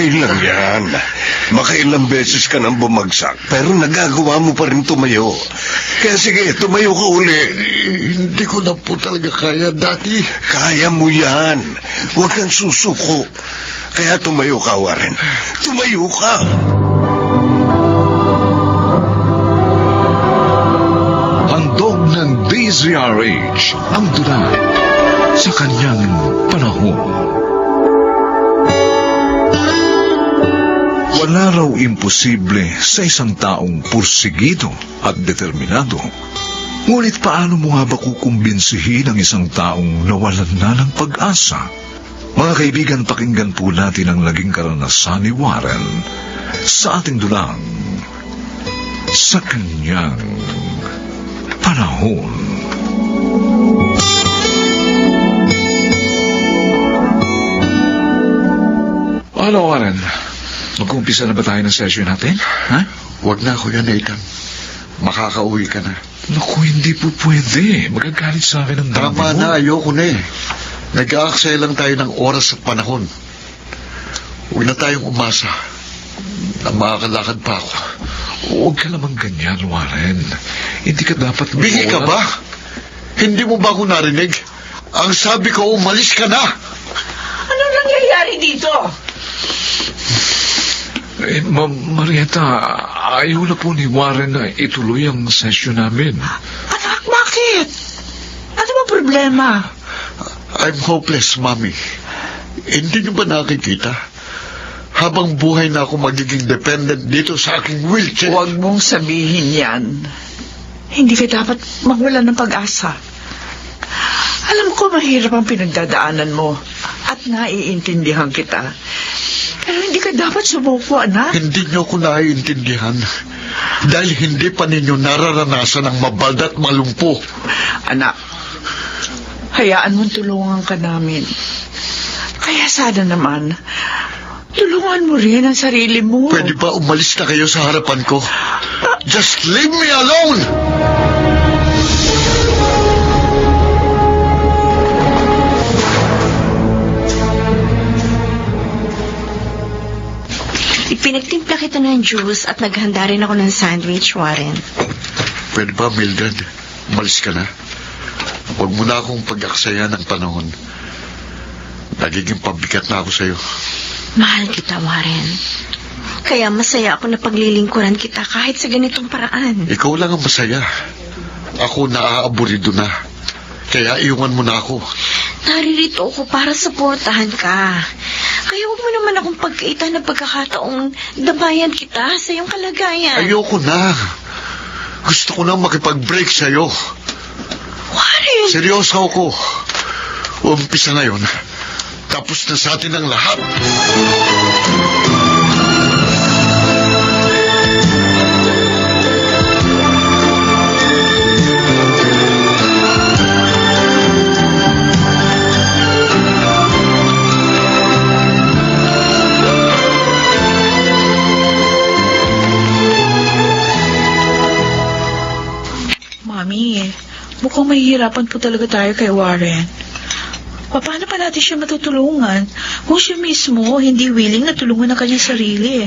Okay lang yan. Makailang beses ka nang bumagsak, pero nagagawa mo pa rin tumayo. Kaya sige, tumayo ka uli. Hindi ko na po talaga kaya, Daddy. Kaya mo yan. Huwag kang susuko. Kaya tumayo ka, Warren. Tumayo ka. Handog ng DZRH ang dula sa kanyang panahon. Wala raw imposible sa isang taong pursigido at determinado. Ngunit paano mo nga ba kukumbinsihin ang isang taong nawalan na ng pag-asa? Mga kaibigan, pakinggan po natin ang naging karanasan ni Warren sa ating dulang sa kanyang panahon. Ano, Warren? Mag-uumpisa na ba tayo ng session natin? Ha? Huwag na, Kuya Nathan. Makakauwi ka na. Naku, hindi po pwede. Magagalit sa akin ang dami Tama mo. na, ayoko na eh. Nag-aaksaya lang tayo ng oras at panahon. Huwag na tayong umasa na makakalakad pa ako. Huwag ka naman ganyan, Warren. Hindi ka dapat... Bigi ka ba? Hindi mo ba ako narinig? Ang sabi ko, umalis ka na! Ano nangyayari dito? Marieta, ayaw na po ni Warren na ituloy ang session namin. Anak, bakit? Ano ba problema? I'm hopeless, Mommy. Hindi niyo ba nakikita? Habang buhay na ako magiging dependent dito sa aking wheelchair. Huwag mong sabihin yan. Hindi ka dapat mawalan ng pag-asa. Alam ko mahirap ang pinagdadaanan mo at naiintindihan kita. Pero hindi ka dapat sumuko, anak. Hindi niyo ko naiintindihan. Dahil hindi pa ninyo nararanasan ang mabalda at malumpo. Anak, hayaan mong tulungan ka namin. Kaya sana naman, tulungan mo rin ang sarili mo. Pwede ba umalis na kayo sa harapan ko? Just leave me alone! Pinagtimpla kita ng juice at naghanda rin ako ng sandwich, Warren. Pwede ba, Mildred? Umalis ka na. Huwag mo na akong pag-aksaya ng panahon. Nagiging pabigat na ako sa'yo. Mahal kita, Warren. Kaya masaya ako na paglilingkuran kita kahit sa ganitong paraan. Ikaw lang ang masaya. Ako naaaburido na. Kaya iwan mo na ako. Naririto ako para suportahan ka. Kaya huwag mo naman akong pagkaitan ng pagkakataong dabayan kita sa iyong kalagayan. Ayoko na. Gusto ko na makipag-break sa'yo. Warren! Seryoso ako. Umpisa ngayon. Tapos na sa atin ang lahat. Mami, mukhang mahihirapan po talaga tayo kay Warren. Paano pa natin siya matutulungan kung siya mismo hindi willing na tulungan ang kanyang sarili?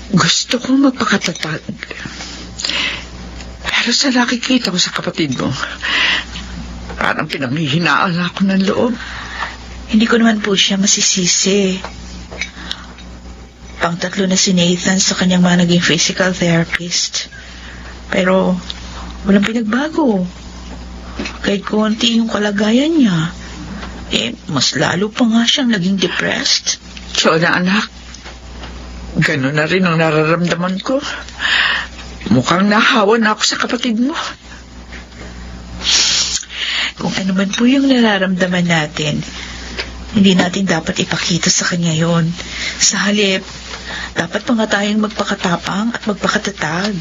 Gusto kong magpakatatag. Pero sa nakikita ko sa kapatid mo, parang pinanghihinaan ako ng loob. Hindi ko naman po siya masisisi. Pang-tatlo na si Nathan sa kanyang mga naging physical therapist. Pero walang pinagbago. Kahit konti yung kalagayan niya, mas lalo pa nga siyang naging depressed. So na anak, gano'n na rin ang nararamdaman ko. Mukhang nahawa na ako sa kapatid mo. Kung ano man po yung nararamdaman natin, hindi natin dapat ipakita sa kanya yon. Sa halip, dapat pa nga tayong magpakatapang at magpakatatag.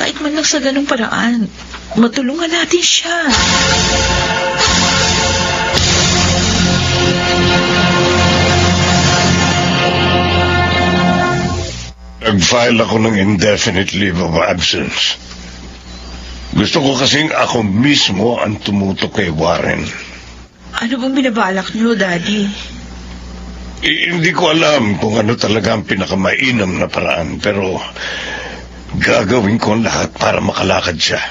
Kahit man lang sa ganung paraan, matulungan natin siya. Nag-file ako ng indefinite leave of absence. Gusto ko kasing ako mismo ang tumutok kay Warren. Ano bang binabalak niyo, Daddy? Hindi ko alam kung ano talaga ang pinakamainam na paraan, pero gagawin ko ang lahat para makalakad siya.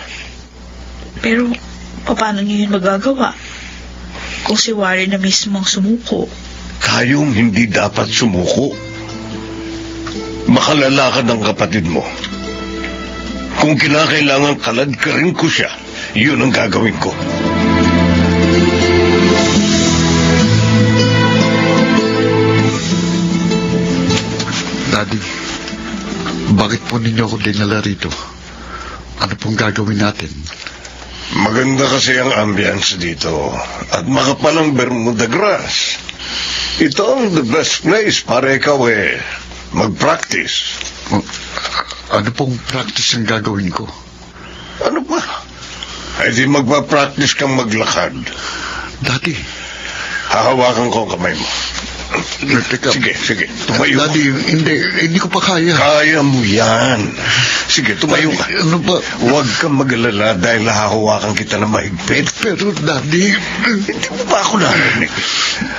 Pero, paano niyo yun magagawa? Kung si Warren na mismo ang sumuko. Tayong hindi dapat sumuko. Makalalakad ang kapatid mo. Kung kinakailangan kalad ka rin ko siya, yun ang gagawin ko. Daddy, bakit po ninyo ako dinala rito? Ano pong gagawin natin? Maganda kasi ang ambience dito at makapal ang Bermuda grass. Ito ang the best place para ikaw mag-practice. Ano pong practice ang gagawin ko? Ano pa? Ay di magpa-practice kang maglakad. Daddy, Hahawakan ko ang kamay mo. teka. Sige, tumayo ka. Daddy, hindi ko pa kaya. Kaya mo yan. Sige, tumayo ka. Ano ba? Huwag kang mag-alala dahil hahawakan kita na mahigpit. Pero, Daddy, Hindi mo ba ako narinig?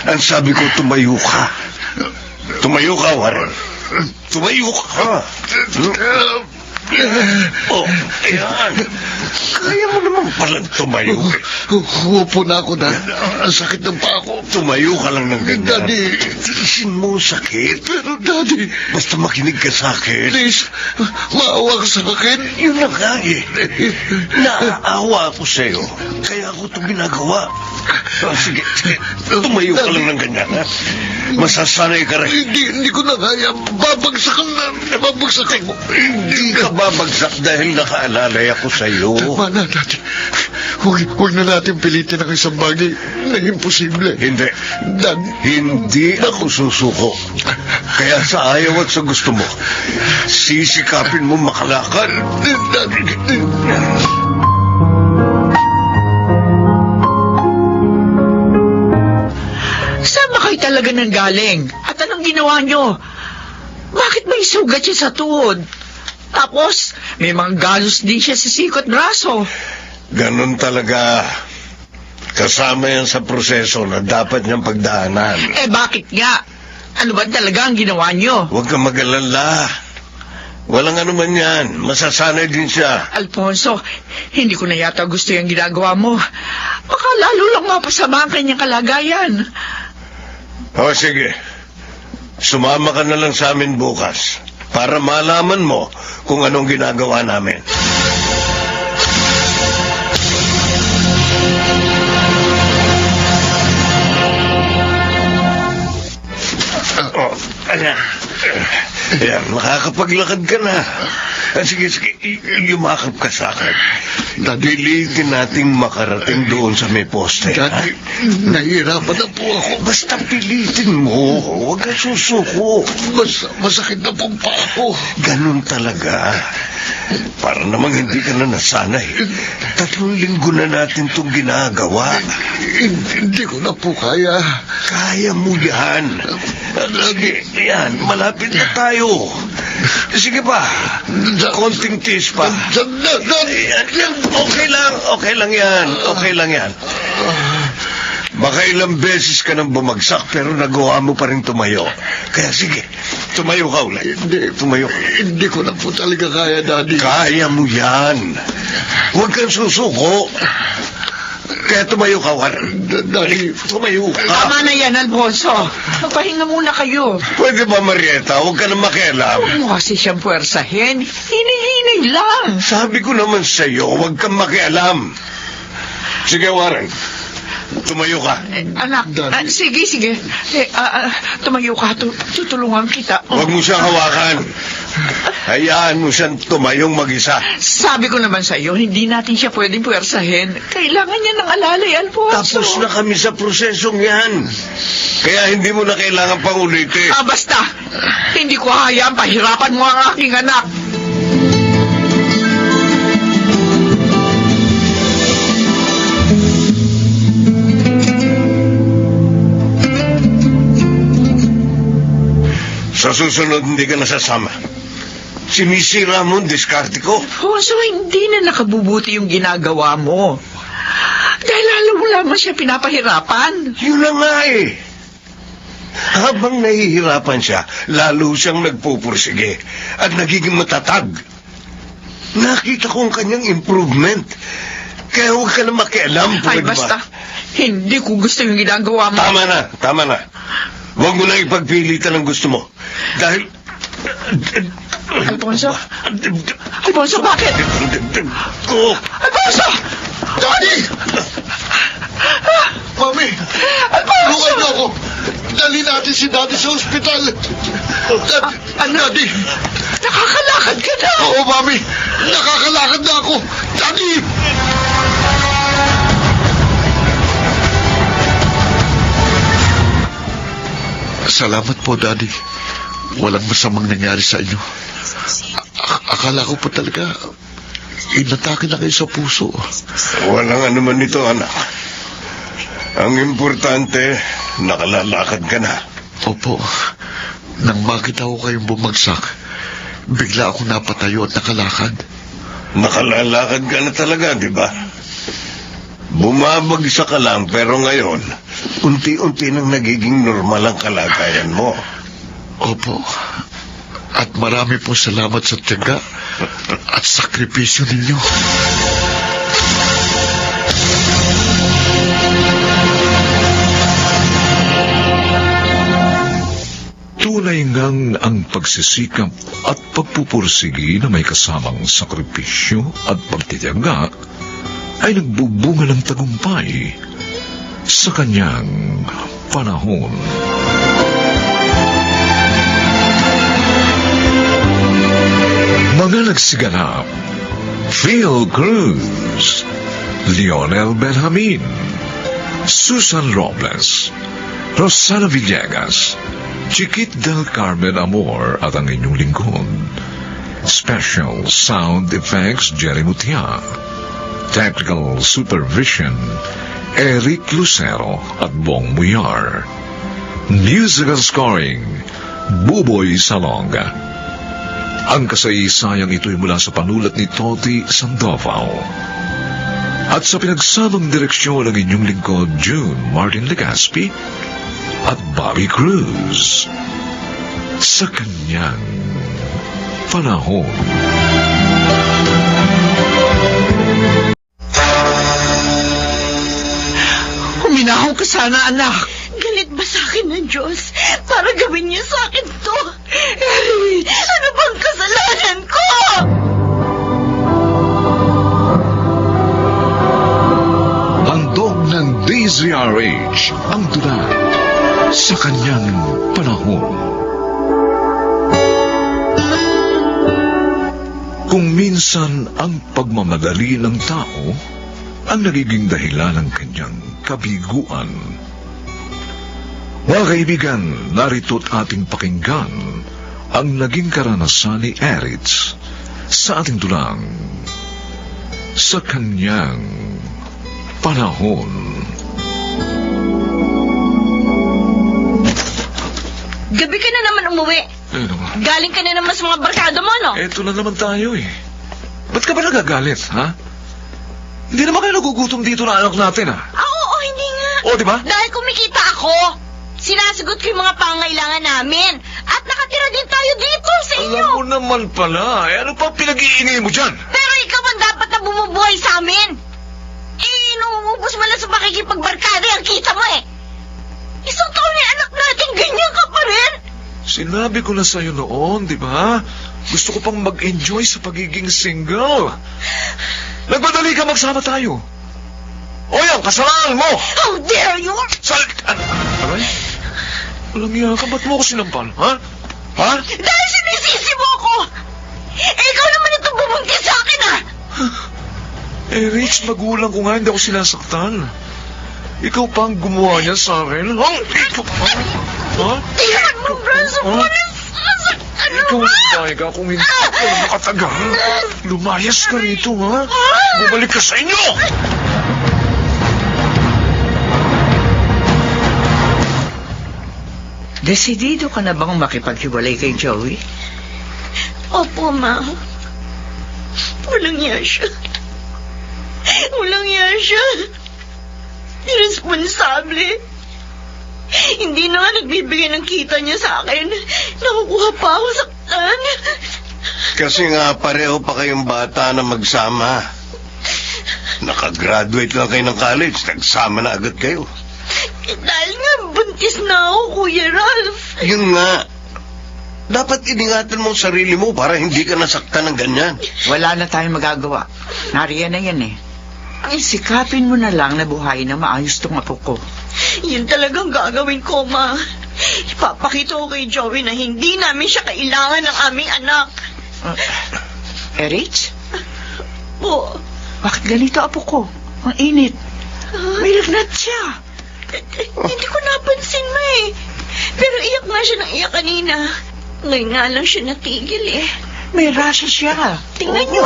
Ang sabi ko, tumayo ka. Tumayo ka, Warren. Tumayo ka. Oh, ayan. Kaya mo naman palang tumayo. Upo na ako, Daddy. Ang sakit ng paa ko. Tumayo ka lang ng ganyan. Daddy. Tiisin mo ang sakit. Pero, Daddy, Basta makinig ka sa akin. please, maawa ka sa akin. Yun na nga Naaawa ako sa'yo. Kaya ako ito ginagawa. Sige. Tumayo ka lang ng ganyan, ha? Masasanay ka rin. Hindi ko na kaya. Babagsakan na. Babagsakan mo. Hindi ka babagsak dahil nakaalalay ako sa'yo. Tama na, Daddy. Huwag na natin pilitin ang isang bagay na imposible. Hindi. Daddy, Hindi ako susuko. Kaya sa ayaw at sa gusto mo, sisikapin mo makalakad. Daddy. Saan ba kayo talaga nang galing? At anong ginawa nyo? Bakit may sugat siya sa tuhod? Tapos, may mga galos din siya sa sikot braso. Ganon talaga. Kasama yan sa proseso na dapat niyang pagdaanan. Eh bakit nga? Ano ba talaga ang ginawa nyo? Huwag kang mag-alala. Walang ano man yan. Masasanay din siya. Alfonso, hindi ko na yata gusto yung ginagawa mo. Baka lalo lang mapasama ang kanyang kalagayan. O sige. Sumama ka na lang sa amin bukas para malaman mo kung anong ginagawa namin. Oh, ayan. Ayan, makakapaglakad ka na. Sige, yumakap ka sa akin. Pilitin nating makarating doon sa may poste. Daddy, nahihirapan na po ako. Basta pilitin mo. Huwag kang susuko. Masakit na pong paa ko. Ganun talaga. Para namang hindi ka na nasanay. 3 linggo na natin itong ginagawa. Hindi ko na po kaya. Kaya mo yan. Sige, yan. Malapit na tayo. Sige pa. Konting tiis pa. Okay lang yan. Baka ilang beses ka nang bumagsak pero nagawa mo pa rin tumayo. Kaya sige, tumayo ka ulit. Tumayo ka. Hindi ko na po talaga kaya, Daddy. Kaya mo yan. Huwag kang susuko. Kaya tumayo ka, Warren. Daddy, Tumayo ka. Tama na yan, Alfonso. Magpahinga muna kayo. Pwede ba, Marieta? Huwag ka na makialam. Huwag mo kasi siyang puwersahin. Hinihinay lang. Sabi ko naman sa'yo, huwag kang makialam. Sige, Warren. Tumayo ka. Anak, Daddy. sige. Tumayo ka, tutulungan kita. Huwag mo siyang hawakan. Hayaan mo siyang tumayong mag-isa. Sabi ko naman sa iyo, hindi natin siya pwedeng puwersahin. Kailangan niya ng alalay, Alfonso. Tapos na kami sa prosesong yan. Kaya hindi mo na kailangan pang ulitin. Basta, hindi ko hayaan pahirapan mo ang aking anak. Sa susunod, hindi ka nasasama. Sinisira mo ang diskarte ko. Alfonso, hindi na nakabubuti yung ginagawa mo. Dahil lalo mo lamang siya pinapahirapan. Yun na nga eh. Habang nahihirapan siya, lalo siyang nagpupursige at nagiging matatag. Nakita ko ang kanyang improvement. Kaya huwag ka na makialam, Ay, pwede ba? basta. Hindi ko gusto yung ginagawa mo. Tama na. Huwag mo na ipagpilitan ang gusto mo. Dahil... Alfonso? Alfonso, bakit? Alfonso! Daddy! Mami! Tulungan niyo ako! Dali natin si Daddy sa ospital! Daddy! Nakakalakad ka na! Oo, Mami! Nakakalakad na ako! Daddy! Salamat po, Daddy. Walang masamang nangyari sa inyo. Akala ko po talaga, inatake na kayo sa puso. Walang anuman nito, anak. Ang importante, nakalalakad ka na. Opo, nang makita ko kayong bumagsak, bigla ako napatayo at nakalakad. Nakalalakad ka na talaga, di ba? Bumabagsak ka lang, pero ngayon, unti-unti nang nagiging normal ang kalagayan mo. Opo, at marami po salamat sa tiyaga at sakripisyo ninyo. Tunay ngang ang pagsisikap at pagpupursigi na may kasamang sakripisyo at pagtitiyaga ay nagbubunga ng tagumpay sa kanyang panahon. Mga nagsiganap: Phil Cruz, Lionel Benjamin, Susan Robles, Rosana Villegas, Chiquit del Carmen Amor at ang inyong lingkod. Special Sound Effects Jerry Mutia. Technical Supervision Eric Lucero at Bong Muyar. Musical Scoring Buboy Salonga. Ang kasaysayang ito'y mula sa panulat ni Toti Sandoval. At sa pinagsamang direksyon ng inyong lingkod, June Martin Legaspi at Bobby Cruz. Sa kanyang panahon. Huminahon ka sana, anak. Galit ba sa akin ng Diyos para gawin niya sa akin to? Ano bang kasalanan ko? Handog ng DZRH ang tula sa kanyang panahon. Kung minsan ang pagmamadali ng tao ang nagiging dahilan ng kanyang kabiguan. Mga kaibigan, narito't ating pakinggan ang naging karanasan ni Eritz sa ating tulang sa kanyang panahon. Gabi ka na naman umuwi. Galing ka na naman sa mga barkada mo, no? Eto na naman tayo eh. Ba't ka ba nagagalit, ha? Hindi naman kayo nagugutom dito na anak natin, ha? Oo, hindi nga. O, di ba? Dahil kumikita ako. Sinasagot ko yung mga pangailangan namin. At nakatira din tayo dito sa inyo. Alam mo naman pala, ano pa pinag-iingay mo dyan? Pero ikaw ang dapat na bumubuhay sa amin. Inuubos mo lang sa makikipagbarkada ang kita mo eh. Isang taon na anak natin, ganyan ka pa rin. Sinabi ko na sa'yo noon, di ba? Gusto ko pang mag-enjoy sa pagiging single. Nagmadali ka, magsama tayo. O yan, kasalanan mo! How dare you! Aray? Walang iya ka, ba't mo ako sinampal, ha? Ha? Dahil sinisisi mo ako! Ikaw naman itong bumungkit sa akin, ha? Eh, Rich, magulang ko nga, hindi ako sinasaktan. Ikaw pa ang gumawa niya sa akin. Ha? Ikaw pa? Ha? Tingnan mo, braso mo, Ikaw ang babae ka kung hindi ka na makatagal. Lumayas ka rito, ha? Bumalik ka sa inyo! Desidido ka na bang makipaghiwalay kay Joey? Opo, Ma. Walang iya siya. Walang iya siya. Irresponsable. Hindi na nga nagbibigay ng kita niya sa akin. Nakukuha pa ako saktan. Kasi nga pareho pa kayong bata na magsama. Nakagraduate lang kayo ng college, nagsama na agad kayo. Dahil nga buntis na ako, Kuya Ralph. Yun nga. Dapat iningatan mo ang sarili mo para hindi ka nasaktan ng ganyan. Wala na tayong magagawa. Nariyan na yan eh. Sikapin mo na lang na buhayin na maayos tong apo ko. Yun talagang gagawin ko, Ma. Ipapakita ko kay Joey na hindi namin siya kailangan ng aming anak. Rich? Po. Bakit ganito apo ko? Ang init. May lagnat siya. Hindi ko napansin, Ma eh. Pero iyak nga siya ng iyak kanina. Ngayon nga lang siya natigil eh. May rashes siya. Tingnan niyo.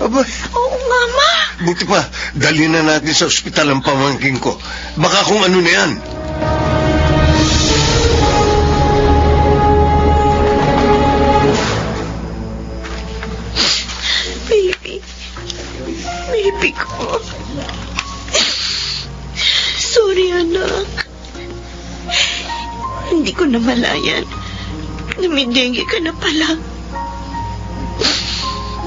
Aba, Oo nga, Ma. buti pa, dali na natin sa ospital ang pamangkin ko. Baka kung ano na yan. Baby. Baby ko. Sorry, anak. Hindi ko namalayan na may dengue ka na pala.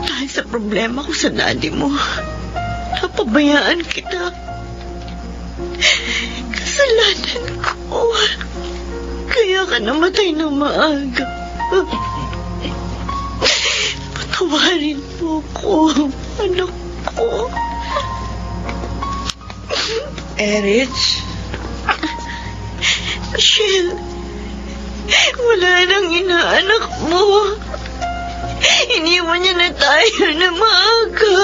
Dahil sa problema ko sa daddy mo, napabayaan kita. Kasalanan ko. Kaya ka namatay ng maaga. Patawarin mo ko, anak ko. Rich? Michelle, wala nang inaanak mo. Iniwan niya na tayo na maaga.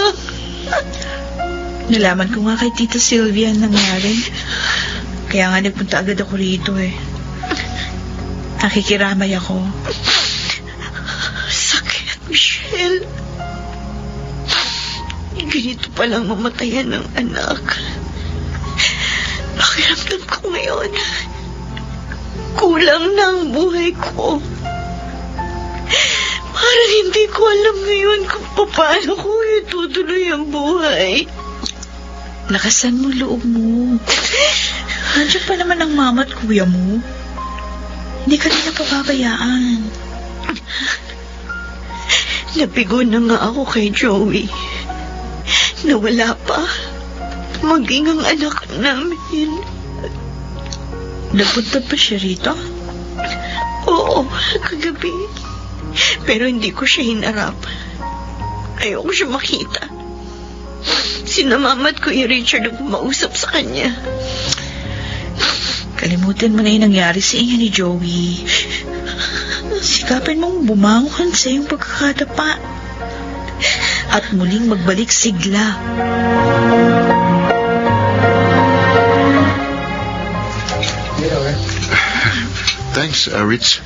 Nalaman ko nga kay Tita Sylvia ang nangyari. Kaya nga nagpunta agad ako rito eh. Nakikiramay ako. Sakit, Michelle. Ganito palang mamatayan ng anak. Pakiramdam ko ngayon. Kulang na ang buhay ko. Parang hindi ko alam ngayon kung paano ko itutuloy ang buhay. Lakasan mo loob mo. Nandiyan pa naman ang mama at kuya mo. Hindi ka nila pababayaan. Nabigo na nga ako kay Joey. Nawala pa. Maging ang anak namin. Nagpunta pa siya rito? Oo, kagabi. Pero hindi ko siya hinarap. Ayoko siya makita. Sinamamat ko yung Richard ang kumausap sa kanya. Kalimutan mo na yung nangyari sa inyo ni Joey. Sikapin mong bumangon sa iyong pagkakadapa. At muling magbalik sigla. Thanks, Rich.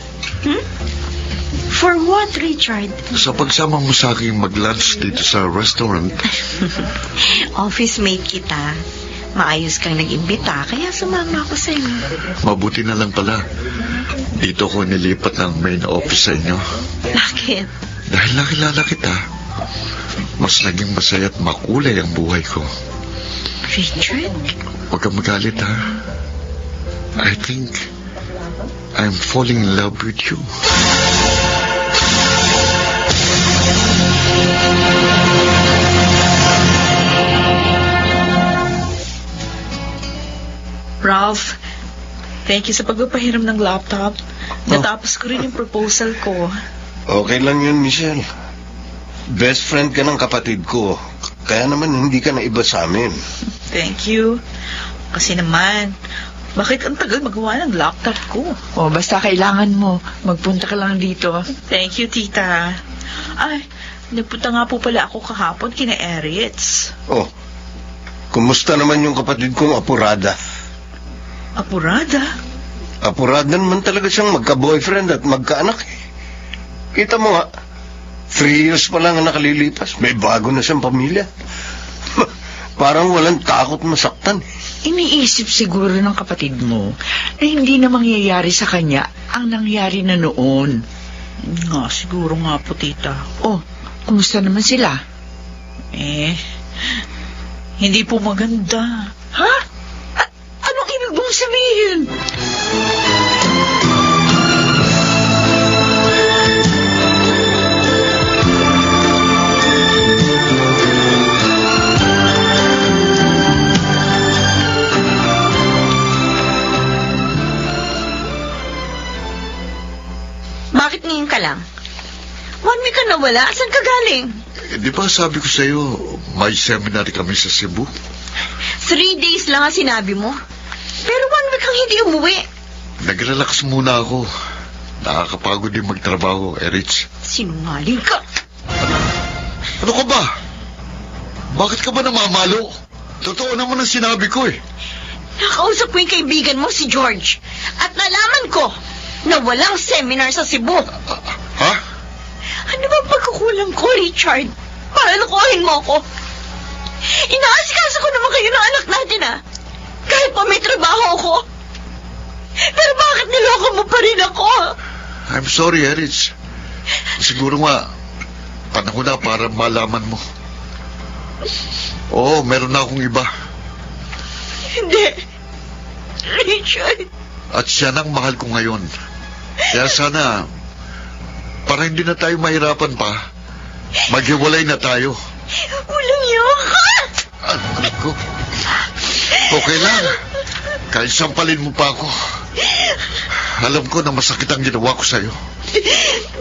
For what, Richard? Sa pagsama mo sa aking mag-lunch dito sa restaurant. Office mate kita. Maayos kang nag-imbita, kaya sumama ako sa iyo. Mabuti na lang pala. Dito ko nilipat ng main office sa inyo. Bakit? Dahil nakilala kita, mas naging masaya at makulay ang buhay ko. Richard? Huwag kang magalit, ha? I think I'm falling in love with you. Ralph, thank you sa pagpapahiram ng laptop. Natapos ko rin yung proposal ko. Okay lang yun, Michelle. Best friend ka ng kapatid ko. Kaya naman hindi ka na iba sa amin. Thank you. Kasi naman, bakit ang tagal magawa ng laptop ko? O, basta kailangan mo. Magpunta ka lang dito. Thank you, tita. Ay, nagpunta nga po pala ako kahapon kina Eritz. Oh, kumusta naman yung kapatid kong Apurada? Apurada? Apurada naman talaga siyang magka-boyfriend at magka-anak eh. Kita mo nga, 3 years pa lang ang nakalilipas. May bago na siyang pamilya. Parang walang takot masaktan. Iniisip siguro ng kapatid mo na hindi na mangyayari sa kanya ang nangyari na noon. Nga, siguro nga po, tita. Oh, kumusta naman sila? Hindi po maganda. Ha? Anong ibig mong mong sabihin? Bakit ngayon ka lang? 1 week ka nawala? Saan ka galing? Di ba sabi ko sa'yo, may seminar kami sa Cebu? 3 days lang ang sinabi mo. Pero 1 week kang hindi umuwi. Nag-relax muna ako. Nakakapagod din magtrabaho, Erich. Sinungaling ka. Ano ka ba? Bakit ka ba namamalo? Totoo naman ang sinabi ko eh. Nakausap ko yung kaibigan mo, si George. At nalaman ko na walang seminar sa Cebu. Ha? Ano ba pagkukulang ko, Richard? Para lukuhin mo ako. Inaasikaso ko naman kayo ng anak natin, ah. Kahit pa may trabaho ako. Pero bakit niloko mo pa rin ako? I'm sorry, Erich. Siguro nga, panahon na para malaman mo. Oo, meron na akong iba. Hindi. Richard. At siya nang mahal ko ngayon. Kaya sana, para hindi na tayo mahirapan pa, maghiwalay na tayo. Walang iyo ka. Ano ko? Okay lang. Kahit sampalin mo pa ako. Alam ko na masakit ang ginawa ko sa'yo.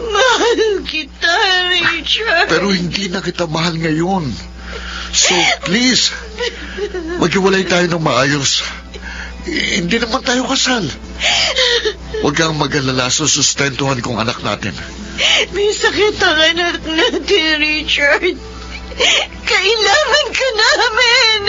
Mahal kita, Richard. Pero hindi na kita mahal ngayon. So, please, maghiwalay tayo ng maayos. Hindi naman tayo kasal. Huwag kang mag-alala, sustentuhan kong anak natin. May sakit ang anak natin, Richard. Kailangan ka namin.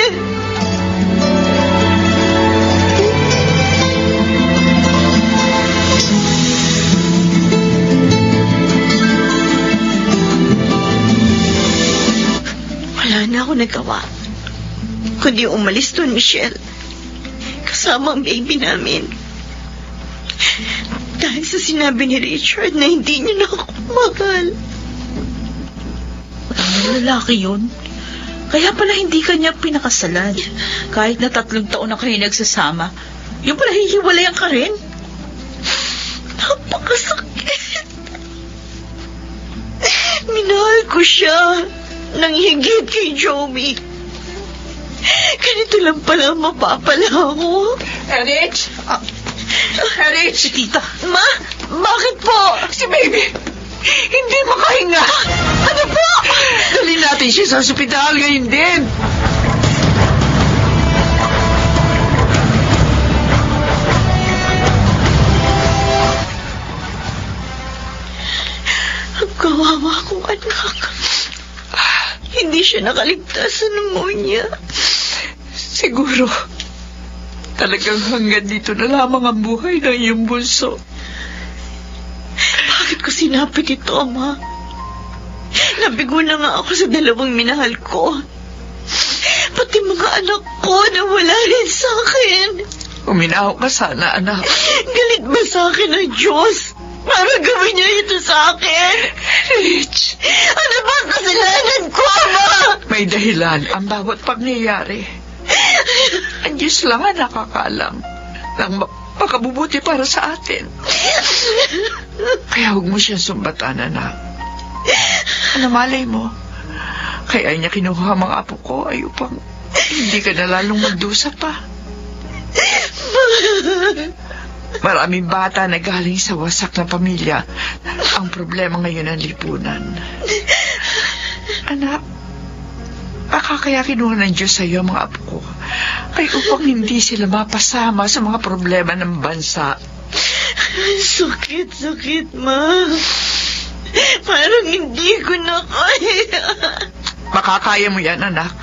Wala na ako nagawa. Kundi umalis doon, Michelle. Kasama ang baby namin. Dahil sa sinabi ni Richard na hindi niya na ako mahal. Ang lalaki yun. Kaya pala hindi kanya pinakasalan. Kahit na 3 taon na kayo nagsasama, yung pala hihiwalayan ka rin. Napakasakit. Minahal ko siya nang higit kay Joey. Ganito lang pala mapapala ako. Erich! Erich! Si tita. Ma, bakit po? Si baby! Hindi makahinga! Ano po? Dali natin siya sa ospital ngayon din! Ang kawawa kong anak. Hindi siya nakaligtas sa pneumonia. Siguro, talagang hanggang dito na lamang ang buhay ng iyong bunso. Bakit ko sinapit ito, Ama? Nabigo na nga ako sa 2 minahal ko. Pati mga anak ko na wala rin sa akin. Uminaw ka sana, anak. Galit ba sa akin ang Diyos? Para gawin niya ito sa akin? Rich, Ano ba ang kasalanan ko, Ama? may dahilan ang bawat pangyayari. Ang Diyos lang ang nakakaalam ng makabubuti para sa atin. Kaya huwag mo siya sumbatan, anak. Ano malay mo? Kaya niya kinuha mga apo ko ay upang hindi ka na lalong magdusa pa. Maraming bata na galing sa wasak na pamilya. Ang problema ngayon ang lipunan. Anak, baka kaya kinuha ng Diyos sa iyo ang mga apo ko ay upang hindi sila mapasama sa mga problema ng bansa. Sakit, Ma. Parang hindi ko na kaya. Makakaya mo yan, anak.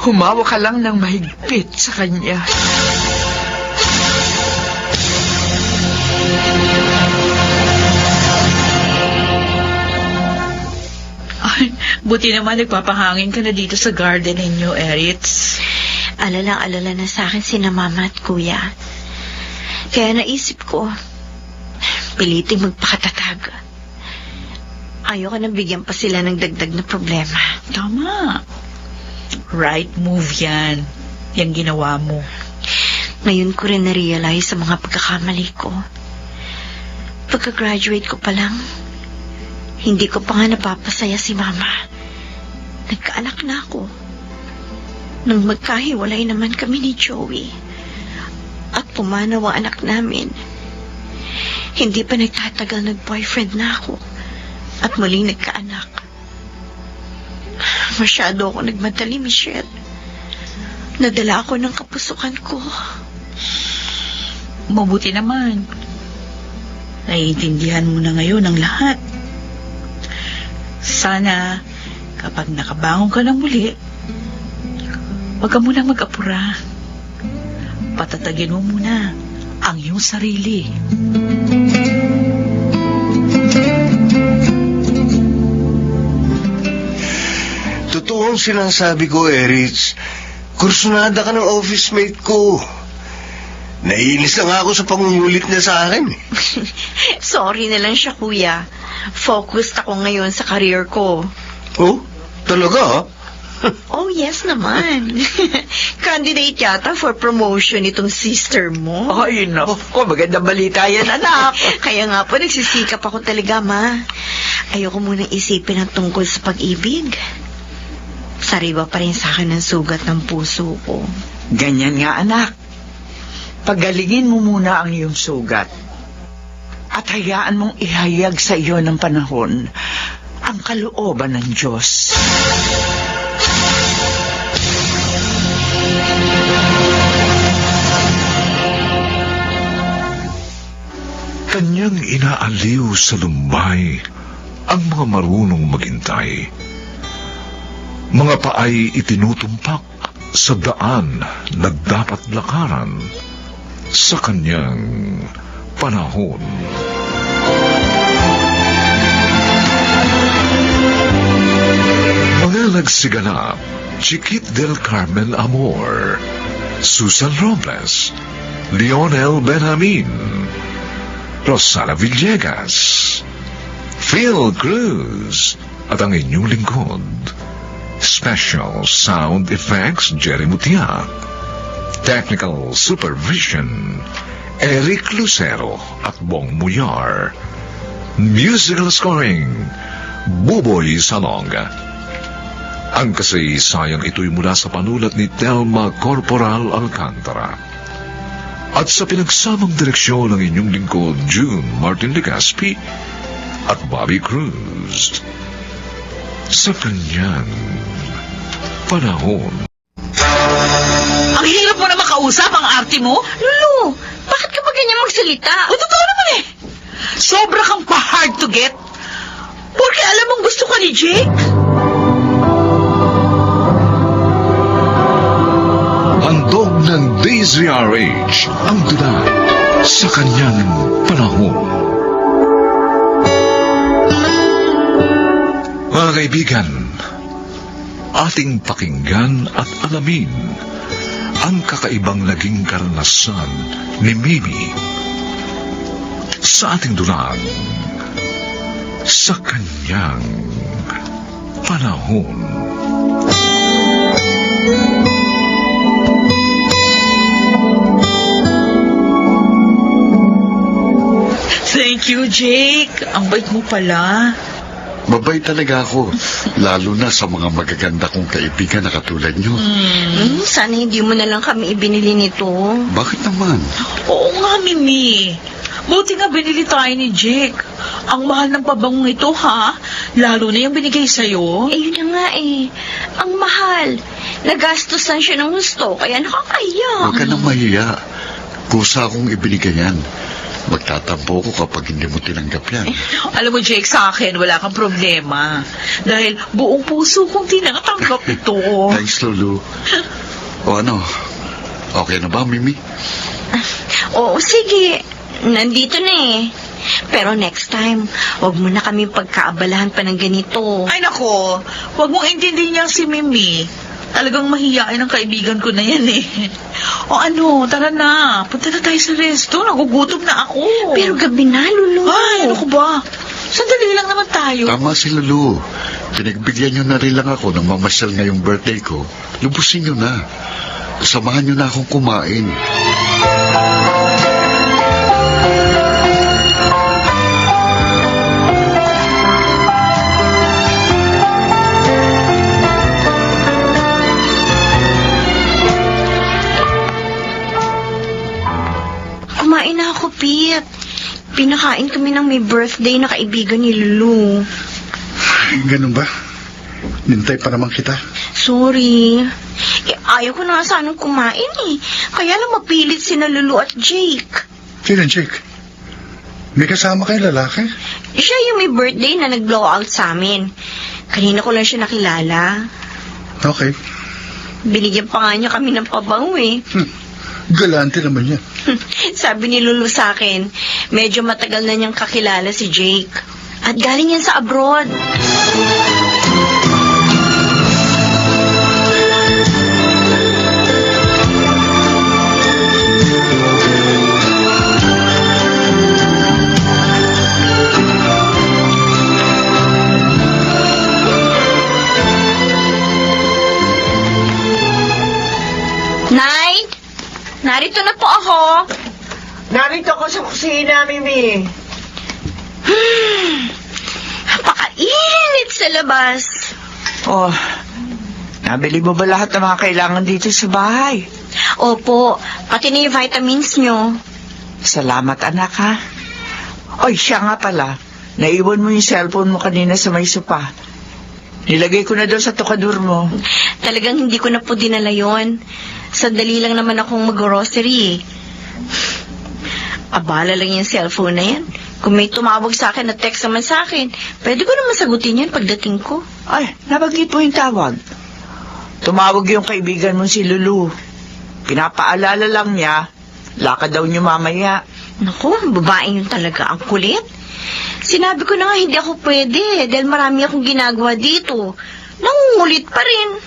Humawa ka lang ng mahigpit sa kanya. Ay, buti naman nagpapahangin ka na dito sa garden ninyo, Eritz. Alalang-alala na sa akin sina Mama at Kuya. Kaya naisip ko, piliting magpakatatag. Ayoko na bigyan pa sila ng dagdag na problema. Tama. Right move yan. Yung ginawa mo. Ngayon ko rin na-realize sa mga pagkakamali ko. Pagka-graduate ko pa lang, hindi ko pa nga napapasaya si Mama. Nagkaanak na ako. Nang magkahiwalay naman kami ni Joey at pumanaw ang anak namin, hindi pa nagtatagal nag-boyfriend na ako at muling nagkaanak. Masyado ako nagmadali, Michelle. Nadala ako ng kapusukan ko. Mabuti naman. Naiintindihan mo na ngayon ang lahat. Sana, kapag nakabangon ka na muli, huwag ka muna mag-apura. Patatagin mo muna ang iyong sarili. Totoong sinasabi ko, Erich. Kursunada ka ng office mate ko. Naiinis na nga ako sa pangungulit niya sa akin. Sorry na lang siya, kuya. Focused ako ngayon sa career ko. Oh? Talaga, ha? Oh, yes naman. Candidate yata for promotion itong sister mo. Ay, naku, magandang balita yan, anak. Kaya nga po, nagsisikap ako talaga, ma. Ayoko munang isipin ang tungkol sa pag-ibig. Sariwa pa rin sa akin ang sugat ng puso ko. Ganyan nga, anak. Pagalingin mo muna ang iyong sugat. At hayaan mong ihayag sa iyo ng panahon ang kalooban ng Diyos. Kanyang inaaliw sa lumbay ang mga marunong maghintay. Mga paay itinutumpak sa daan na dapat lakaran sa kanyang panahon. Mga nagsiganap, Chiquit del Carmen Amor, Susan Robles, Lionel Benjamin, Rosana Villegas, Phil Cruz, at ang inyong lingkod, Special Sound Effects Jerry Mutia, Technical Supervision Eric Lucero at Bong Muyar, Musical Scoring Buboy Salonga. Ang kasaysayang ito'y mula sa panulat ni Telma Corporal Alcantara at sa pinagsamang direksyon ng inyong lingkod June Martin Legaspi at Bobby Cruz. Sa kanyang panahon. Ang hirap mo na makausap ang arte mo. Lulu, bakit ka ba ganyan magsalita? O, totoo naman eh. Sobra kang pa-hard to get. Porque alam mong gusto ka ni Jake. Handog ng DZRH ang dula sa kanyang panahon. Mga kaibigan, ating pakinggan at alamin ang kakaibang naging karanasan ni Mimi sa ating dulang sa kanyang panahon. Thank you, Jake. Ang bait mo pala. Mabait talaga ako, lalo na sa mga magaganda kong kaibigan na katulad nyo. Sana hindi mo na lang kami ibinili nito. Bakit naman? Oo nga, Mimi. Buti nga binili tayo ni Jake. Ang mahal ng pabangong ito, ha? Lalo na yung binigay sa'yo. Eh, yun na nga eh. Ang mahal. Nagastusan siya ng gusto, kaya nakakaya. Huwag ka nang mahiya. Kusa akong ibinigay yan. Magtatampo ko kapag hindi mo tinanggap yan. Alam mo, Jake, sa akin, wala kang problema. Dahil buong puso kong tinatanggap ito. Thanks, Lulu. O ano, okay na ba, Mimi? Oo, sige. Nandito na eh. Pero next time, wag mo na kami pagkaabalahan pa ng ganito. Ay, nako. Huwag mong intindihin niya si Mimi. Talagang mahiyain ang kaibigan ko na yan eh. O ano, tara na. Punta na tayo sa resto. Nagugutom na ako. Pero gabi na, Lulu. Ay, ano ko ba? Sandali lang naman tayo. Tama si Lulu. Pinagbigyan nyo na rin lang ako ng mamasyal ngayong birthday ko. Lubusin nyo na. Samahan nyo na akong kumain. Kumain na ako, Pete. Pinakain kami ng may birthday na kaibigan ni Lulu. Ganun ba? Nintay pa naman kita. Sorry. Ayaw ko na nga sanang kumain eh. Kaya lang mapilit sina Lulu at Jake. Kailan, Jake? May kasama kayong lalaki? Siya yung may birthday na nag-blow out sa amin. Kanina ko lang siya nakilala. Okay. Binigyan pa nga niya kami ng pabango eh. Galante naman yan. Sabi ni Lulu sa akin, medyo matagal na niyang kakilala si Jake. At galing yan sa abroad. Nay! Narito na po ako. Narito ko sa kusina, Mimi. Napakainit sa labas. Oh, nabili mo ba lahat ng mga kailangan dito sa bahay? Opo, pati na yung vitamins nyo. Salamat, anak, ha? Oy, siya nga pala. Naiwan mo yung cellphone mo kanina sa may sopa. Nilagay ko na doon sa tukadur mo. Talagang hindi ko na po dinala yun. Sandali lang naman akong mag-grocery eh. Abala lang yung cellphone na yan. Kung may tumawag sa akin at text naman sa akin, pwede ko naman sagutin yan pagdating ko. Ay, nabanggit mo yung tawag. Tumawag yung kaibigan mo si Lulu. Pinapaalala lang niya, lakad daw niyo mamaya. Naku, babae yun talaga. Ang kulit. Sinabi ko na nga hindi ako pwede dahil marami akong ginagawa dito. Nangungulit pa rin.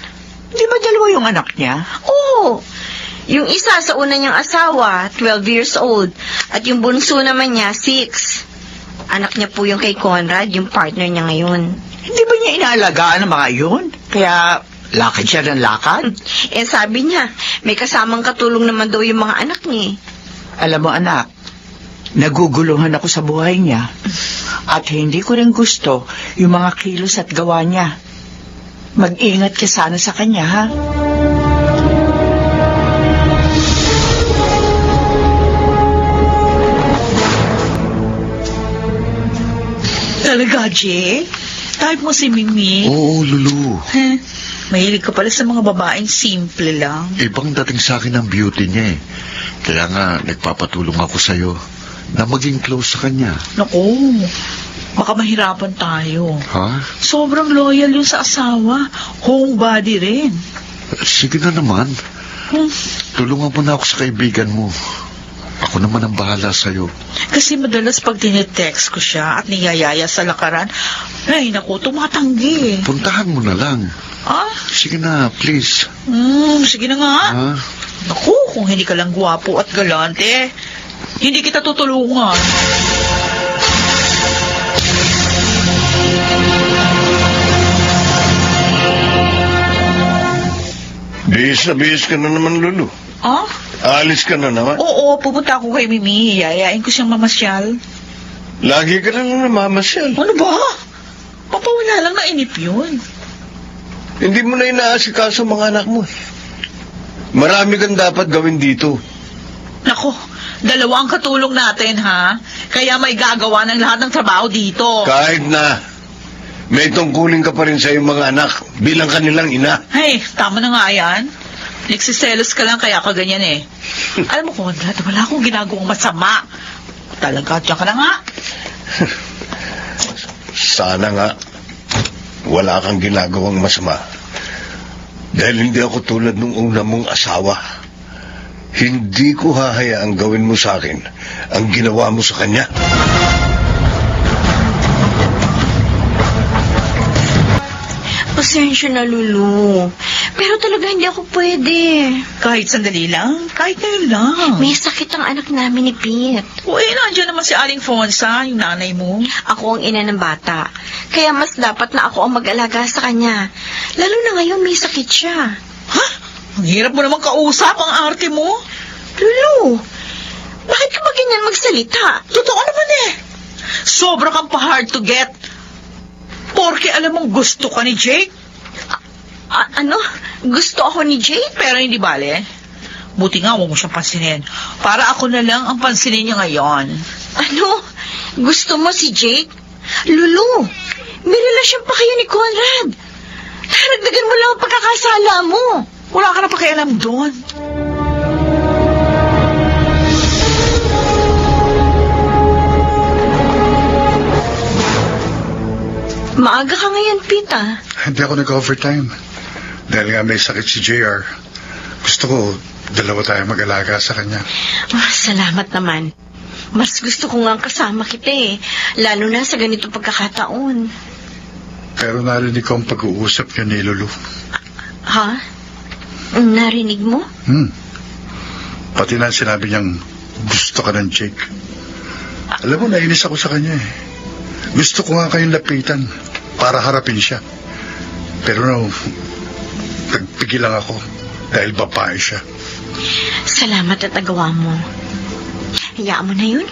Di ba dalawa yung anak niya? Oo. Yung isa sa una niyang asawa, 12 years old. At yung bunso naman niya, 6. Anak niya po yung kay Conrad, yung partner niya ngayon. Hindi ba niya inaalagaan ang mga yun? Kaya lakad siya ng lakad? Eh sabi niya, may kasamang katulong naman daw yung mga anak niya. Alam mo, anak, naguguluhan ako sa buhay niya. At hindi ko rin gusto yung mga kilos at gawa niya. Mag-ingat ka sana sa kanya, ha? Talaga, Jake? Type mo si Mimi? Oo, Lulu. Mahilig ka pala sa mga babaeng simple lang. Ibang dating sa akin ang beauty niya eh. Kaya nga, nagpapatulong ako sa'yo na maging close sa kanya. Naku, baka mahirapan tayo. Ha? Sobrang loyal yun sa asawa. Homebody rin. Sige na naman. Hmm. Tulungan mo na ako sa kaibigan mo. Ako naman ang bahala sa'yo. Kasi madalas pag tinetext ko siya at niyayaya sa lakaran, ay naku, tumatanggi. Puntahan mo na lang. Ah? Sige na, please. Sige na nga. Ha? Naku, kung hindi ka lang gwapo at galante, hindi kita tutulungan. Bihis na bihis ka na naman, Lulu. Ah? Alis ka na naman. Oo, pupunta ako kay Mimi. Yayain ko siyang mamasyal. Lagi ka na namamasyal. Ano ba? Papawala lang na inip yun. Hindi mo na inaasikaso mga anak mo. Marami kang dapat gawin dito. Nako, dalawa ang katulong natin, ha? Kaya may gagawa ng lahat ng trabaho dito. Kahit na may tungkulin ka pa rin sa iyong mga anak bilang kanilang ina. Hey, tama na nga yan. Nagsiselos ka lang kaya ka ganyan eh. Alam mo, Conrad, wala akong ginagawang masama. Talaga, diyan ka na nga. Sana nga wala kang ginagawang masama. Dahil hindi ako tulad nung una mong asawa. Hindi ko hahayaang gawin mo sa akin ang ginawa mo sa kanya. Pasensya na, Lulu. Pero talaga hindi ako pwede. Kahit sandali lang, kahit ngayon lang. May sakit ang anak namin ni Pete. Uy, nandiyan naman si Aling Fonsa, yung nanay mo. Ako ang ina ng bata. Kaya mas dapat na ako ang mag-alaga sa kanya. Lalo na ngayon may sakit siya. Ha? Ang hirap mo naman kausap ang arte mo. Lulu, Bakit ka ba ganyan magsalita? Totoo naman eh. Sobra kang pa-hard to get. Porke alam mong gusto ka ni Jake. Ano? Gusto ako ni Jake? Pero hindi bale. Buti nga huwag mo siyang pansinin. Para ako na lang ang pansinin niya ngayon. Ano? Gusto mo si Jake? Lulu, may relasyon pa kayo ni Conrad. Daragdagan mo lang ang pagkakasala mo. Wala ka na pakialam doon. Maaga ka ngayon, Pita. Hindi ako nag-overtime. Dahil nga may sakit si JR. Gusto ko, dalawa tayo mag-alaga sa kanya. Salamat naman. Mas gusto ko nga kasama kita eh. Lalo na sa ganitong pagkakataon. Pero narinig ko ang pag-uusap niyo ni Lulu. Ha? Narinig mo? Pati na sinabi niyang gusto ka ng Jake. Alam mo, nainis ako sa kanya eh. Gusto ko nga kayong lapitan para harapin siya. Pero nagpigil lang ako dahil babae siya. Salamat at nagawa mo. Hayaan mo na yun.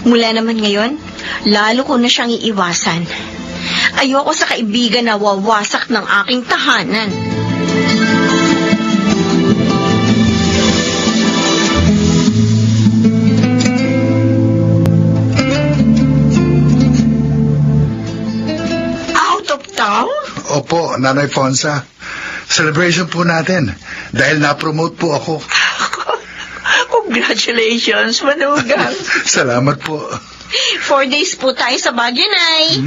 Mula naman ngayon, lalo ko na siyang iiwasan. Ayoko sa kaibigan na wawasak ng aking tahanan. Out of town? Opo, Nanay Fonsa. Celebration po natin dahil na-promote po ako. Congratulations, Manugang. Salamat po. 4 days po tayo sa Baguio, Nay.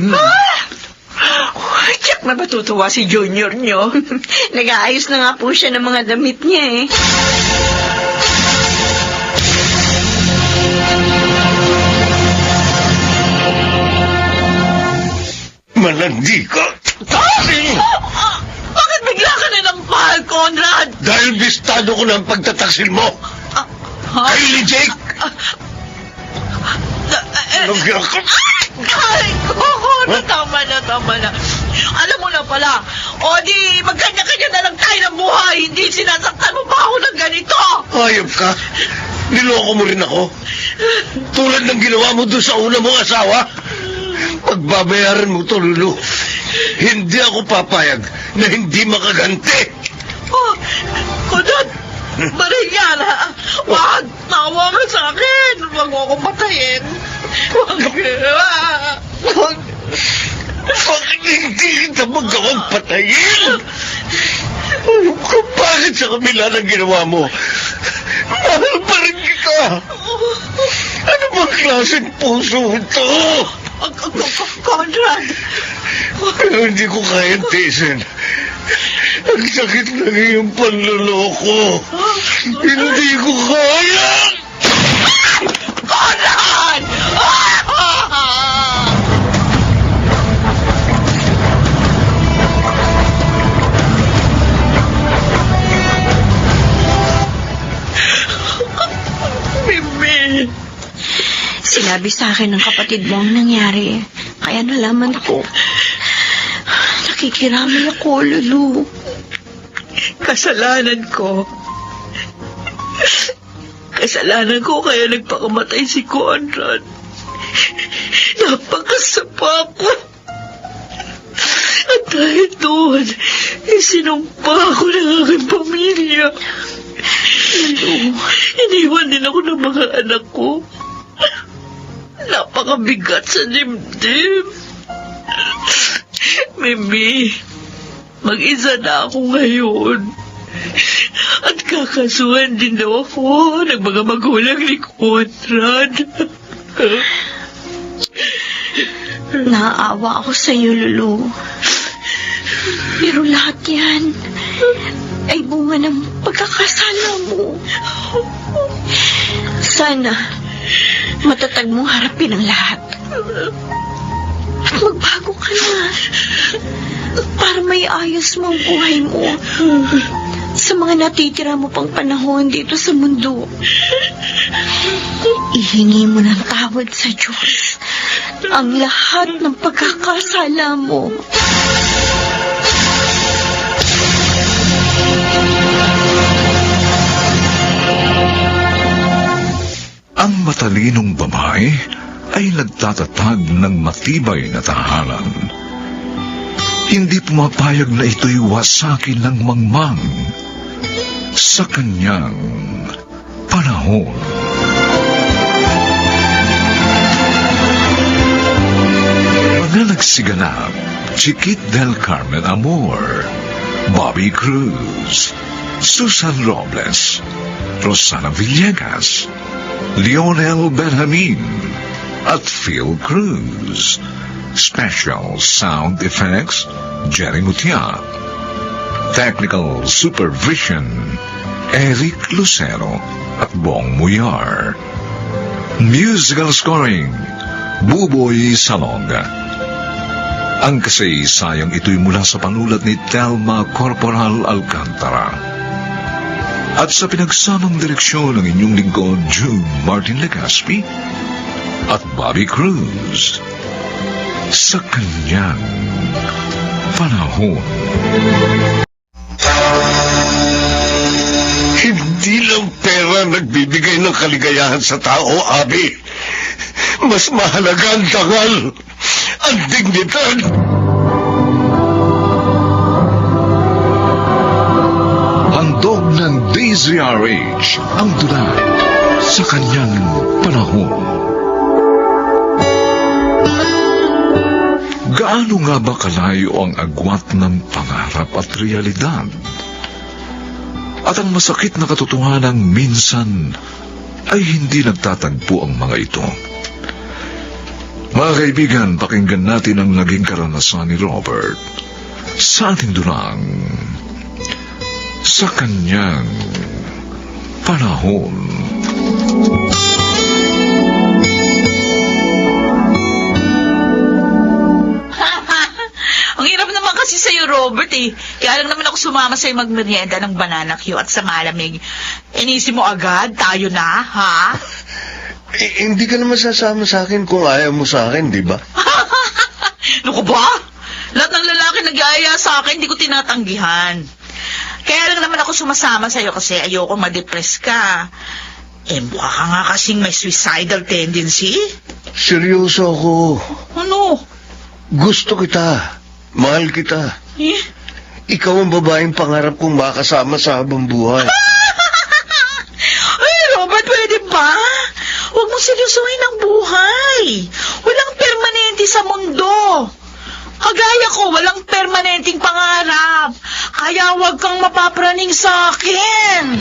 Tiyak na matutuwa si Junior nyo. Nag-aayos na nga po siya ng mga damit niya eh. Malandi ka. Bakit bigla ka na ng mahal, Conrad? Dahil bistado ko ng pagtataksil mo. Kayo ni Jake. Lugyan ka. Ay, Conrad, tama na. Alam mo na pala, o di magkanya-kanya na lang tayo ng buhay. Hindi sinasaktan mo pa ako ng ganito. Hayop ka. Niloko mo rin ako. Tulad ng ginawa mo doon sa una mong asawa. Pagbabayaran mo to, Lulu. Hindi ako papayag na hindi makaganti. Oh, Conrad, Marian, ha? Wag, tawa ka sa akin. Huwag mo akong patayin. Wag. Bakit hindi kita magawang patayin? Bakit sa kabila ng ginawa mo? Mahal pa rin kita. Ano bang klaseng puso ito? Conrad. Pero hindi ko kayang tiisin. Ang sakit ng iyong panloloko. Hindi ko kaya. Conrad! Mimi! Sinabi sa akin ng kapatid mo ang nangyari. Kaya nalaman ko. Nakikiramay ako, Lulu. Kasalanan ko. Kasalanan ko kaya nagpakamatay si Conrad. Napakasapa ko. At dahil doon, sinumpa ako ng aking pamilya. Iniwan din ako ng mga anak ko. Napakabigat sa dibdib. Mimi, mag-isa na ako ngayon. At kakasuhan din daw ako ng mga magulang ni Conrad. Naaawa ako sa iyo, Lulu. Pero lahat yan ay bunga ng pagkakasala mo. Sana matatag mong harapin ang lahat. At magbago ka na. Para may ayos mo ang buhay mo. Sa mga natitira mo pang panahon dito sa mundo. Ihingi mo ng tawad sa Diyos ang lahat ng pagkakasala mo. Ang matalinong babae ay nagtatatag ng matibay na tahanan. Hindi pumapayag na ito'y wasakin ng mangmang sa kanyang panahon. Mga nagsiganap, Chiquit del Carmen Amor, Bobby Cruz, Susan Robles, Rosana Villegas, Lionel Benjamin, at Phil Cruz. Special Sound Effects, Jerry Mutia. Technical Supervision, Eric Lucero at Bong Muyar. Musical Scoring, Buboy Salonga. Ang kasaysayang ito'y mula sa panulat ni Telma Corporal Alcantara. At sa pinagsamang direksyon ng inyong lingkod, June Martin Legaspi at Bobby Cruz. Sa kanyang panahon. Hindi lang pera nagbibigay ng kaligayahan sa tao, Abi. Mas mahalaga ang dangal, ang dignidad. Handog ng DZRH ang tula sa kanyang panahon. Gaano nga ba kalayo ang agwat ng pangarap at realidad? At ang masakit na katotohanan minsan ay hindi nagtatagpo ang mga ito. Mga kaibigan, pakinggan natin ang naging karanasan ni Robert sa ating dulang sa kanyang panahon. Ang hirap naman kasi sa'yo, Robert, eh. Kaya lang naman ako sumama sa'yo magmerienda ng banana Q at sa malamig. Inisip mo agad, tayo na, ha? Hindi ka naman sasama sa akin kung ayaw mo sa akin, di ba? Naku ba? Lahat ng lalaki nag-aaya sa akin, hindi ko tinatanggihan. Kaya lang naman ako sumasama sa'yo kasi ayoko ma-depress ka. Eh, mukha ka nga kasing may suicidal tendency. Seryoso ako. Ano? Gusto kita. Mahal kita. Eh? Ikaw ang babaeng pangarap kong makasama sa habang buhay. Ay, Robert, pwede ba? Huwag mong seryosohin ang buhay. Walang permanente sa mundo. Kagaya ko, walang permanenteng pangarap. Kaya huwag kang mapapraning sa akin.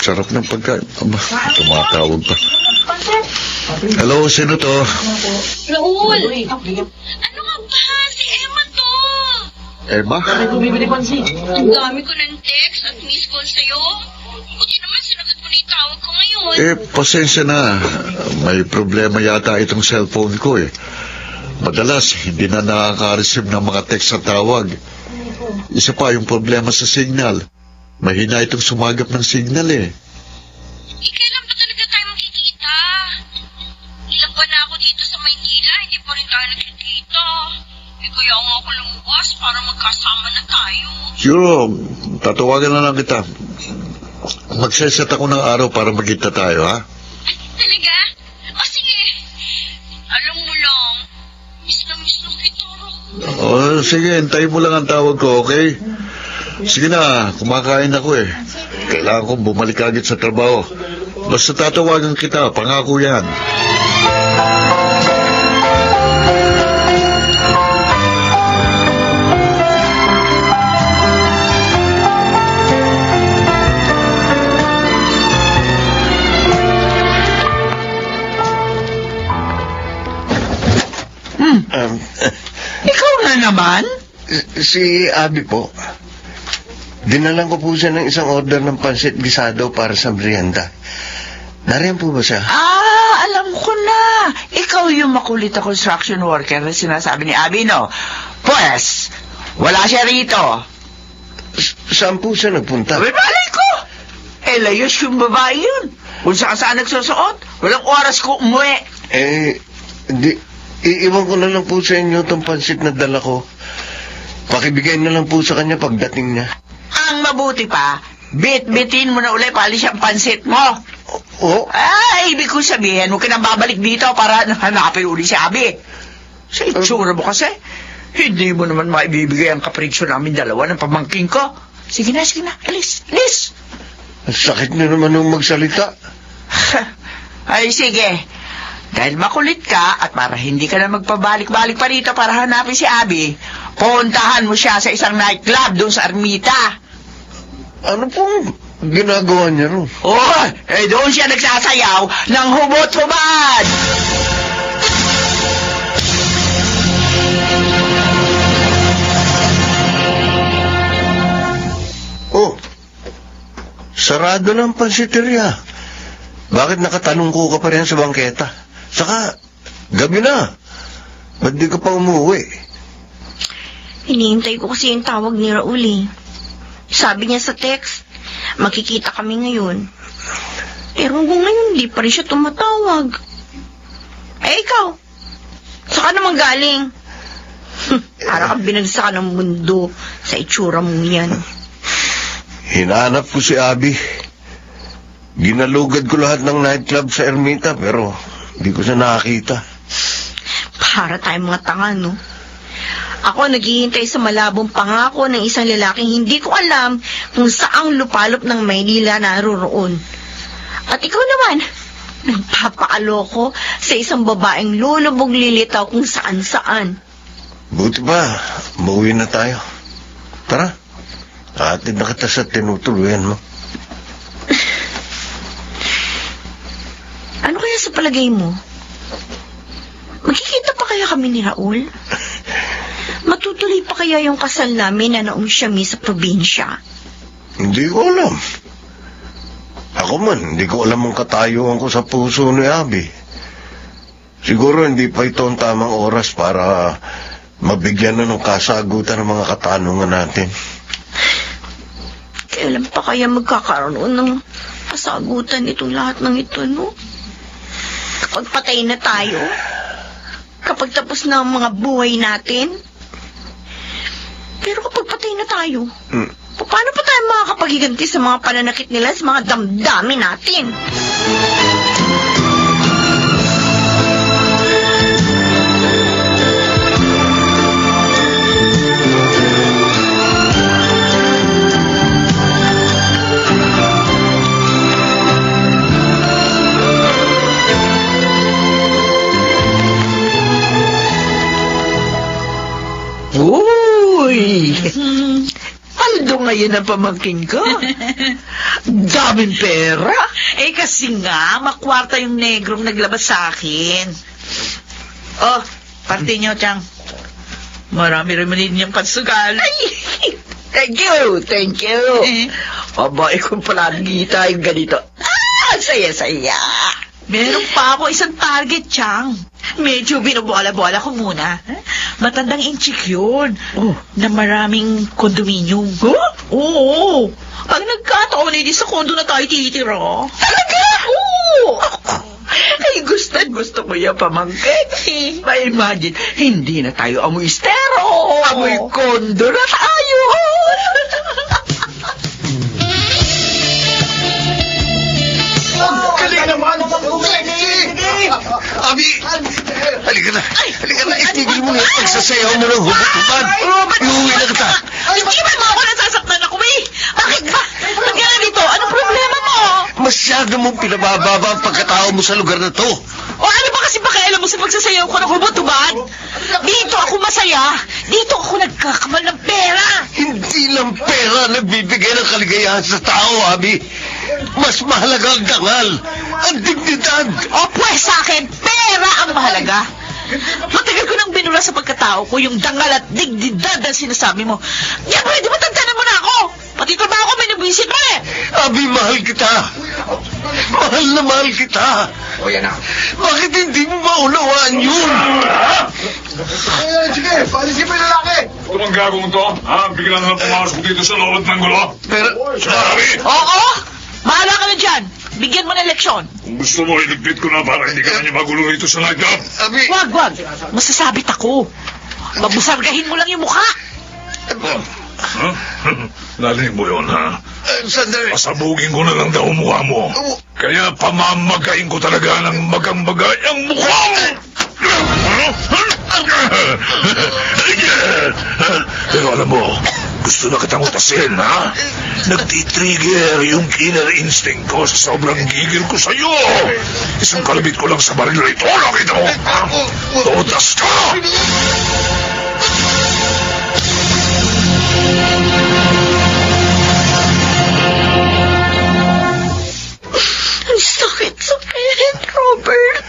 Sarap ng pagkain. Aba, tumatawag pa. Hello, sino to? Raul! Ano nga ba? Si Emma to! Emma? Ang dami ko ng text at miss call sa'yo. Buti naman sinagot mo na yung tawag ko ngayon. Pasensya na. May problema yata itong cellphone ko eh. Madalas, hindi na nakaka-receive ng mga text at tawag. Isa pa yung problema sa signal. Mahina itong sumagap ng signal eh. Kailan pa talaga tayo magkikita? Ilang buwan na ako dito sa Maynila, hindi pa rin tayo nagkikita. Kaya nga ako lumabas para magkasama na tayo. Sure, tatawagan na lang kita. Magseset ako ng araw para magkita tayo, ha? Ay, talaga? O sige. Alam mo lang, miss na kita, Raul. Sige, hintayin mo lang ang tawag ko, okay? Sige na, kumakain ako eh. Kailangan kong bumalik agad sa trabaho. Basta tatawagan kita, pangako yan. Ikaw na naman? Si Abi po. Dinalan ko po siya ng isang order ng pansit gisado para sa merienda. Nariyan po ba siya? Alam ko na. Ikaw yung makulit na construction worker na sinasabi ni Abby, no? Pues, Wala siya rito. Saan po siya nagpunta? Sabi, malay ko! Layos yung babae yun. Kung saan nagsusuot, walang oras ko umuwi. Iiwan ko na lang po sa inyo itong pansit na dala ko. Pakibigay na lang po sa kanya pagdating niya. Ang mabuti pa, bit-bitin mo na ulit palis ang pansit mo. Oo? Ibig ko sabihin, huwag ka nang babalik dito para hanapin uli si Abi. Sa itsura mo kasi, hindi mo naman maibibigay ang kapritsyo namin dalawa ng pamangking ko. Sige na, alis. Ang sakit niyo naman nung magsalita. Ay, sige. Dahil makulit ka at para hindi ka na magpabalik-balik pa rito para hanapin si Abi, puntahan mo siya sa isang nightclub doon sa Ermita. Ano pong ginagawa niya ron? Doon siya nagsasayaw ng hubot-hubad. Sarado na ang pansiteria. Bakit nakatanungko ka pa rin sa bangketa? Saka, gabi na. Ba't di ka pa umuwi? Hinihintay ko kasi yung tawag ni Raul eh. Sabi niya sa text, makikita kami ngayon. Pero hanggang ngayon, di pa rin siya tumatawag. Ikaw, saan ka naman galing? Para kang binagsakan ng mundo sa itsura mong yan. Hinahanap ko si Abi. Ginalugad ko lahat ng nightclub sa Ermita, pero di ko siya nakakita. Para tayong mga tanga, no? Ako naghihintay sa malabong pangako ng isang lalaking hindi ko alam kung saang lupalop ng Maynila naroroon. At ikaw naman, nagpapakaloko sa isang babaeng lulubog lilitaw kung saan-saan. Buti ba, umuwi na tayo. Tara, atid na kita sa tinutuluyan mo. Ano kaya sa palagay mo? Magkikita pa kaya kami ni Raul? Matutuloy pa kaya yung kasal namin na naong siya sa probinsya? Hindi ko alam. Ako man, hindi ko alam ang katayuan ko sa puso ni Abi. Siguro hindi pa ito ang tamang oras para mabigyan na ng kasagutan ng mga katanungan natin. Kailan pa kaya magkakaroon ng kasagutan itong lahat ng ito, no? Kapag patay na tayo? Kapag tapos na ang mga buhay natin? Pero kapag patay na tayo, paano pa tayo makakapaghiganti sa mga pananakit nila sa mga damdamin natin? Uy! Aldo ngayon ang pamangkin ko. Daming pera. Kasi nga, makwarta yung negrong naglabas sa akin. Parte nyo, Chang. Marami rin yung pansugal. Thank you. Aba, kung palagi tayo ganito. Saya-saya. Meron pa ako isang target, Chang. Medyo binubola-bola ko muna. Matandang inchik yun. Na maraming kondominium. Oo. Pag nagkataon, hindi sa kondo na tayo titira. Talaga? Oo. Ay, gusto ko yung pamangkin. Ma-imagine, hindi na tayo amoy estero. Amoy kondo na tayo. Galing naman! Abi! Halika na! Itigil mo na yung pagsasayaw mo ng hubot-hubad! Iuwi na kita! Hindi ba mo ako nasasaktan ako, Bakit ba? Ba't ka na dito? Anong problema mo? Masyado mong pinabababa ang pagkatao mo sa lugar na to! O ano ba kasi pakialam mo sa pagsasayaw ko ng hubot-hubad? Dito ako masaya. Dito ako nagkakamal ng pera. Hindi lang pera nagbibigay ng kaligayahan sa tao, Abi. Mas mahalaga ang dangal, ang dignidad. O pues sa akin, pera ang mahalaga. Matagal ko nang binura sa pagkatao ko yung dangal at dignidad ang sinasabi mo. Yan, pwede mo tantanan mo na ako. Pati trabaho ko may nabwisit mo eh. Abi, mahal kita. Mahal na mahal kita. O yan na. Bakit hindi mo maunawaan yun? Sige, palisin mo yung lalaki. Ito bang gagawin to? Bigla na lang pumasok dito sa loob ng gulo. Pero, Sorry! Oo! Bahala ka na dyan! Bigyan mo ng leksyon! Kung gusto mo, iligpit ko na para hindi ka na niya magulo rito sa nightclub. Abi, Wag! Masasabit ako! Mabusargahin mo lang yung mukha! Ha? Narinig mo yun, ha? sandali. Pasabugin ko na lang daw ang mukha mo. Kaya pamamagain ko talaga ng magang-magay ang mukha mo! Pero alam mo, gusto na kitang utasin, ha? Nagtitrigger yung killer instinct ko sa sobrang gigil ko sa'yo. Isang kalabit ko lang sa baril na ito. Nakita mo, ha? Tutas ka! Ang sakit, Robert.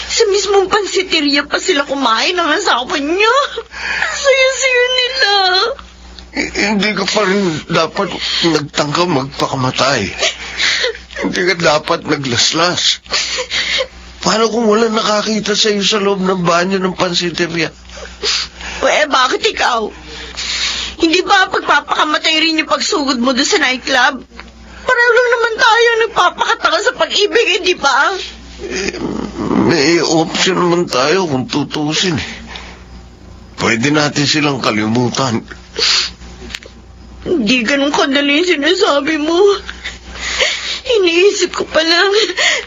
Sa mismong pansiteria pa sila kumain ng asawa niya. Ang saya-saya nila. Hindi ka pa rin dapat nagtangka magpakamatay. Hindi ka dapat naglaslas. Paano kung wala nakakita sa iyo sa loob ng banyo ng pansiteria? Bakit ikaw? Hindi ba pagpapakamatay rin yung pagsugod mo doon sa nightclub? Pareho lang naman tayo nagpapakataka sa pag-ibig, hindi ba? May option naman tayo kung tutusin. Pwede natin silang kalimutan. Hindi ganun kadali yung sinasabi mo. Iniisip ko pa lang,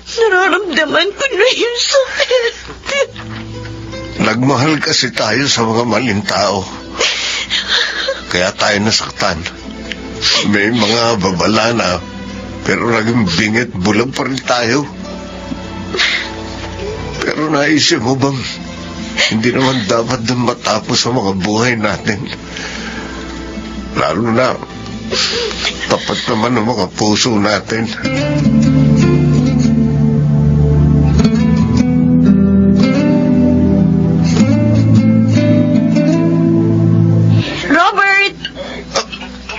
nararamdaman ko na yung sakit. Nagmahal kasi tayo sa mga maling tao. Kaya tayo nasaktan. May mga babala na, pero naging bingit bulag pa rin tayo. Pero naisip mo bang hindi naman dapat dun matapos ang mga buhay natin? Lalo na tapat naman ang mga puso natin. Robert!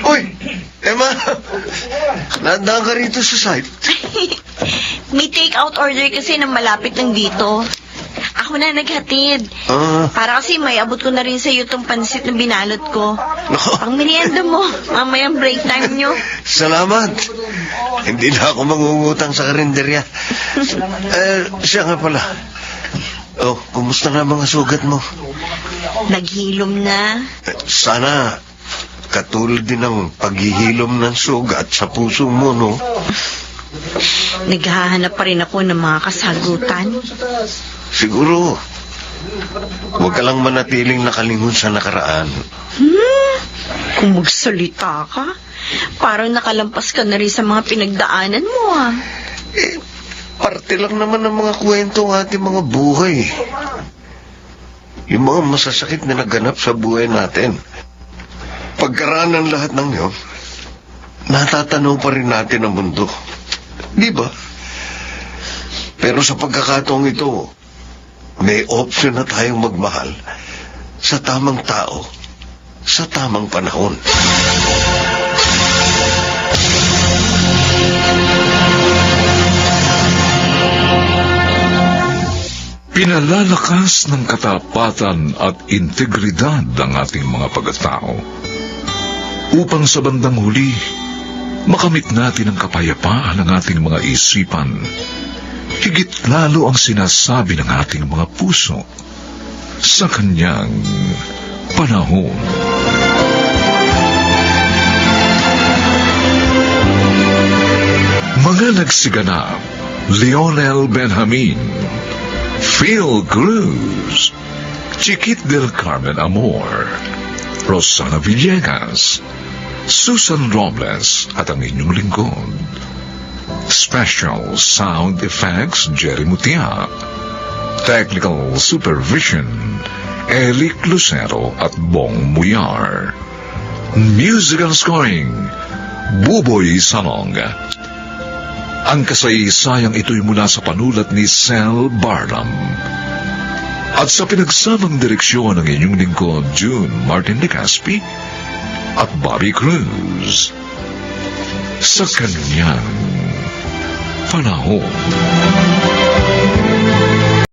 Uy! Emma! Nadaan ka rito sa site. May take-out order kasi na malapit lang dito. Ako na naghatid. Para kasi may abot ko na rin sa iyo tong pansit na binalot ko. Pang merienda mo. Mamayang break time nyo. Salamat. Hindi na ako mangungutang sa karinderya. Siya nga pala. Oh, kumusta na mga sugat mo? Naghilom na. Sana katulad din ng paghihilom ng sugat sa puso mo, no? Naghahanap pa rin ako ng mga kasagutan. Siguro, huwag ka lang manatiling nakalingon sa nakaraan. Kung magsalita ka, parang nakalampas ka na rin sa mga pinagdaanan mo, ah. Parte lang naman ng mga kwento ng ating mga buhay. Yung mga masasakit na naganap sa buhay natin. Pagkaraan ng lahat ng yun, natatanaw pa rin natin ang mundo. Di ba? Pero sa pagkakataong ito, may option na tayong magmahal sa tamang tao, sa tamang panahon. Pinalalakas ng katapatan at integridad ang ating mga pagkatao upang sa bandang huli, makamit natin ang kapayapaan ng ating mga isipan, higit lalo ang sinasabi ng ating mga puso sa kanyang panahon. Mga nagsiganap: Lionel Benjamin, Phil Cruz, Chiquit del Carmen Amor, Rosana Villegas, Susan Robles at ang inyong lingkod. Special Sound Effects, Jerry Mutia. Technical Supervision, Eric Lucero at Bong Muyar. Musical Scoring, Buboy Salong. Ang kasaysayang ito'y mula sa panulat ni Sel Barlam. At sa pinagsamang direksyon ng inyong lingkod, June Martin de Caspi at Bobby Cruz. Sa kanyang panahon.